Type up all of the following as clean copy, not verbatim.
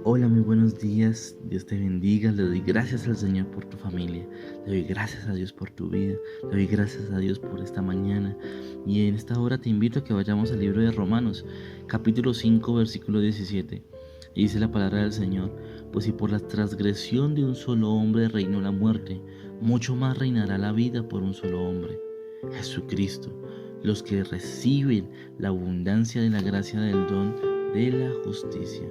Hola, muy buenos días. Dios te bendiga. Le doy gracias al Señor por tu familia. Le doy gracias a Dios por tu vida. Le doy gracias a Dios por esta mañana. Y en esta hora te invito a que vayamos al libro de Romanos, capítulo 5, versículo 17. Y dice la palabra del Señor: pues si por la transgresión de un solo hombre reinó la muerte, mucho más reinará la vida por un solo hombre, Jesucristo. Los que reciben la abundancia de la gracia del don de la justicia.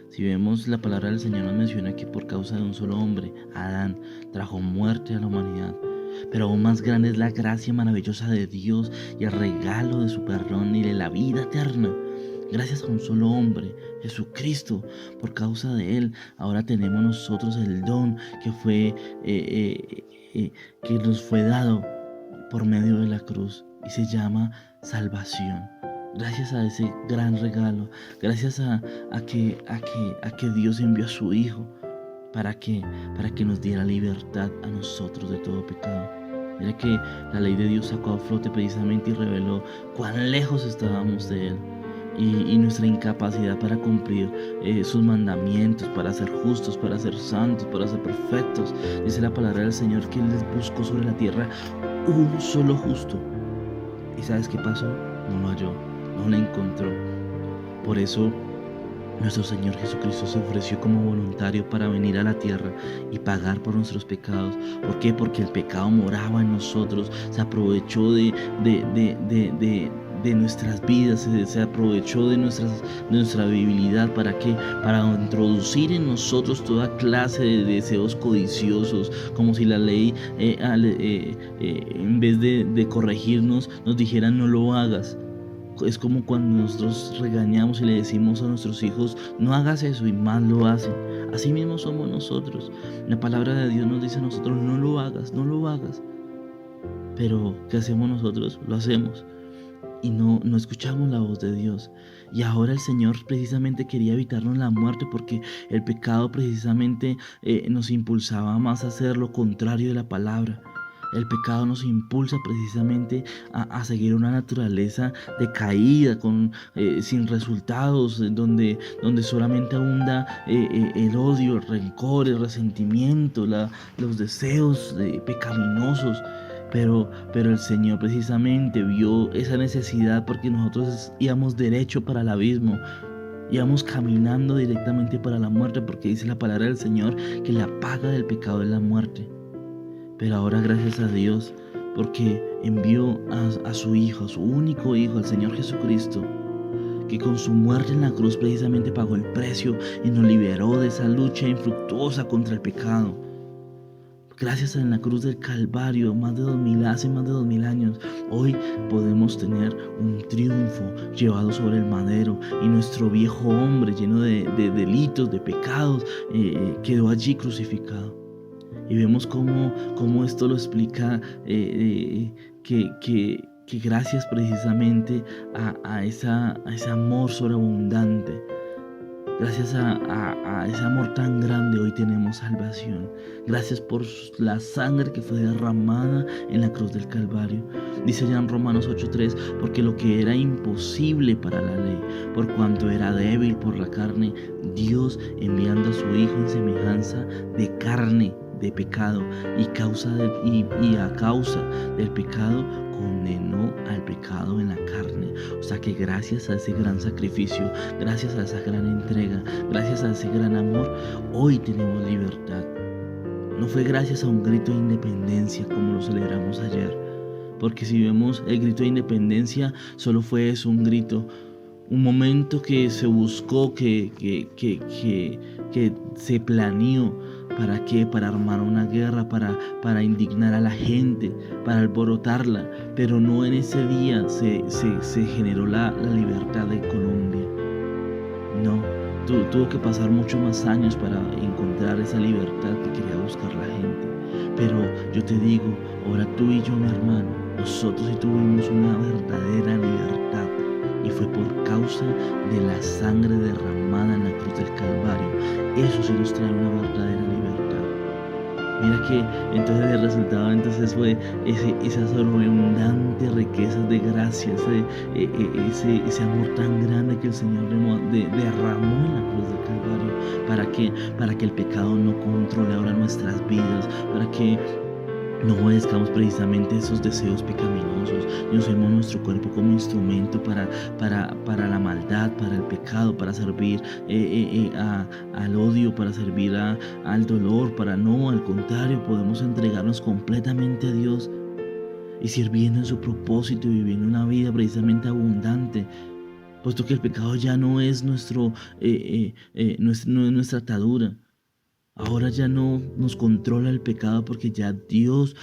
Si vemos, la palabra del Señor nos menciona que por causa de un solo hombre, Adán, trajo muerte a la humanidad. Pero aún más grande es la gracia maravillosa de Dios y el regalo de su perdón y de la vida eterna. Gracias a un solo hombre, Jesucristo, por causa de Él, ahora tenemos nosotros el don que que nos fue dado por medio de la cruz y se llama salvación. Gracias a ese gran regalo, gracias a que Dios envió a su Hijo para que nos diera libertad a nosotros de todo pecado. Mira que la ley de Dios sacó a flote precisamente y reveló cuán lejos estábamos de Él. Y nuestra incapacidad para cumplir sus mandamientos, para ser justos, para ser santos, para ser perfectos. Dice la palabra del Señor que Él les buscó sobre la tierra un solo justo. ¿Y sabes qué pasó? No lo halló, no lo encontró. Por eso nuestro Señor Jesucristo se ofreció como voluntario para venir a la tierra y pagar por nuestros pecados. ¿Por qué? Porque el pecado moraba en nosotros, se aprovechó de nuestras vidas, se aprovechó de nuestra debilidad. ¿Para qué? Para introducir en nosotros toda clase de deseos codiciosos, como si la ley en vez de corregirnos nos dijera no lo hagas. Es como cuando nosotros regañamos y le decimos a nuestros hijos, no hagas eso, y más lo hacen. Así mismo somos nosotros. La palabra de Dios nos dice a nosotros, no lo hagas, no lo hagas. Pero, ¿qué hacemos nosotros? Lo hacemos. Y no escuchamos la voz de Dios. Y ahora el Señor precisamente quería evitarnos la muerte, porque el pecado precisamente nos impulsaba más a hacer lo contrario de la palabra. El pecado nos impulsa precisamente a seguir una naturaleza decaída, sin resultados, donde solamente abunda el odio, el rencor, el resentimiento, los deseos pecaminosos. Pero el Señor precisamente vio esa necesidad, porque nosotros íbamos derecho para el abismo. Íbamos caminando directamente para la muerte, porque dice la palabra del Señor que la paga del pecado es la muerte. Pero ahora, gracias a Dios, porque envió a su Hijo, a su único Hijo, al Señor Jesucristo, que con su muerte en la cruz precisamente pagó el precio y nos liberó de esa lucha infructuosa contra el pecado. Gracias a la cruz del Calvario, hace más de 2000 años, hoy podemos tener un triunfo llevado sobre el madero, y nuestro viejo hombre lleno de delitos, de pecados, quedó allí crucificado. Y vemos cómo esto lo explica, que gracias precisamente a ese amor sobreabundante, gracias a ese amor tan grande, hoy tenemos salvación. Gracias por la sangre que fue derramada en la cruz del Calvario. Dice ya en Romanos 8:3, porque lo que era imposible para la ley, por cuanto era débil por la carne, Dios, enviando a su Hijo en semejanza de carne, de pecado, y a causa del pecado condenó al pecado en la carne. O sea que gracias a ese gran sacrificio, gracias a esa gran entrega, gracias a ese gran amor, hoy tenemos libertad. No fue gracias a un grito de independencia como lo celebramos ayer, porque si vemos, el grito de independencia solo fue eso, un grito, un momento que se buscó, que se planeó. ¿Para qué? Para armar una guerra, para indignar a la gente, para alborotarla. Pero no en ese día se generó la libertad de Colombia. No, tuvo que pasar muchos más años para encontrar esa libertad que quería buscar la gente. Pero yo te digo, ahora tú y yo, mi hermano, nosotros sí tuvimos una verdadera libertad. Y fue por causa de la sangre derramada en la cruz del Calvario. Eso sí nos trae una verdadera libertad. Mira que entonces el resultado entonces fue esas sobreabundantes riquezas de gracia, ese amor tan grande que el Señor derramó en la cruz del Calvario. ¿Para qué? Para que el pecado no controle ahora nuestras vidas, para que no obedezcamos precisamente esos deseos pecaminosos y usemos nuestro cuerpo como instrumento para la maldad, para el pecado, para servir al odio, para servir al dolor, al contrario, podemos entregarnos completamente a Dios y sirviendo en su propósito y viviendo una vida precisamente abundante, puesto que el pecado ya no es no es nuestra atadura. Ahora ya no nos controla el pecado porque ya Dios,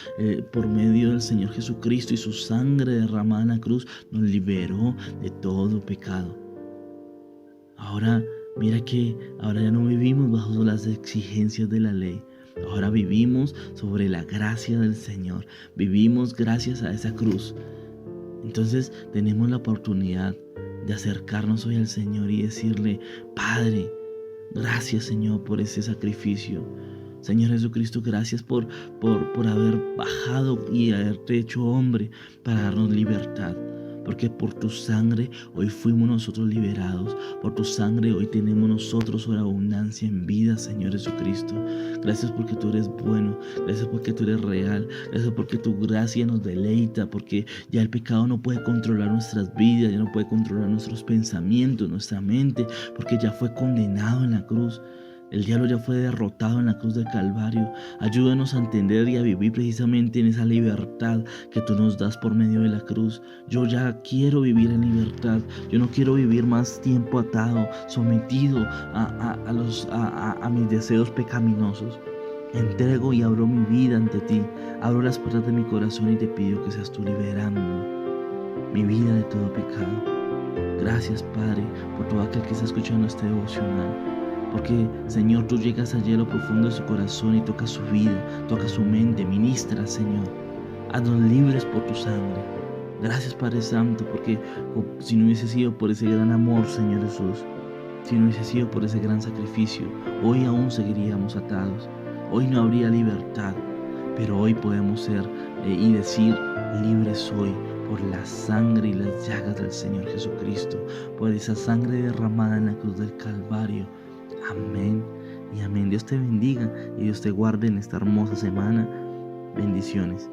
por medio del Señor Jesucristo y su sangre derramada en la cruz, nos liberó de todo pecado. Ahora, mira que ahora ya no vivimos bajo las exigencias de la ley. Ahora vivimos sobre la gracia del Señor. Vivimos gracias a esa cruz. Entonces tenemos la oportunidad de acercarnos hoy al Señor y decirle: Padre, gracias, Señor, por ese sacrificio. Señor Jesucristo, gracias por haber bajado y haberte hecho hombre para darnos libertad. Porque por tu sangre hoy fuimos nosotros liberados. Por tu sangre hoy tenemos nosotros sobreabundancia en vida, Señor Jesucristo. Gracias porque tú eres bueno. Gracias porque tú eres real. Gracias porque tu gracia nos deleita. Porque ya el pecado no puede controlar nuestras vidas. Ya no puede controlar nuestros pensamientos, nuestra mente. Porque ya fue condenado en la cruz. El diablo ya fue derrotado en la cruz del Calvario. Ayúdanos a entender y a vivir precisamente en esa libertad que tú nos das por medio de la cruz. Yo ya quiero vivir en libertad. Yo no quiero vivir más tiempo atado, sometido a mis deseos pecaminosos. Entrego y abro mi vida ante ti. Abro las puertas de mi corazón y te pido que seas tú liberando mi vida de todo pecado. Gracias, Padre, por todo aquel que está escuchando este devocional. Porque, Señor, tú llegas allí a lo profundo de su corazón y tocas su vida, tocas su mente, ministra, Señor. Haznos libres por tu sangre. Gracias, Padre Santo, porque si no hubiese sido por ese gran amor, Señor Jesús, si no hubiese sido por ese gran sacrificio, hoy aún seguiríamos atados. Hoy no habría libertad, pero hoy podemos ser y decir: libre soy por la sangre y las llagas del Señor Jesucristo, por esa sangre derramada en la cruz del Calvario. Amén y amén. Dios te bendiga y Dios te guarde en esta hermosa semana. Bendiciones.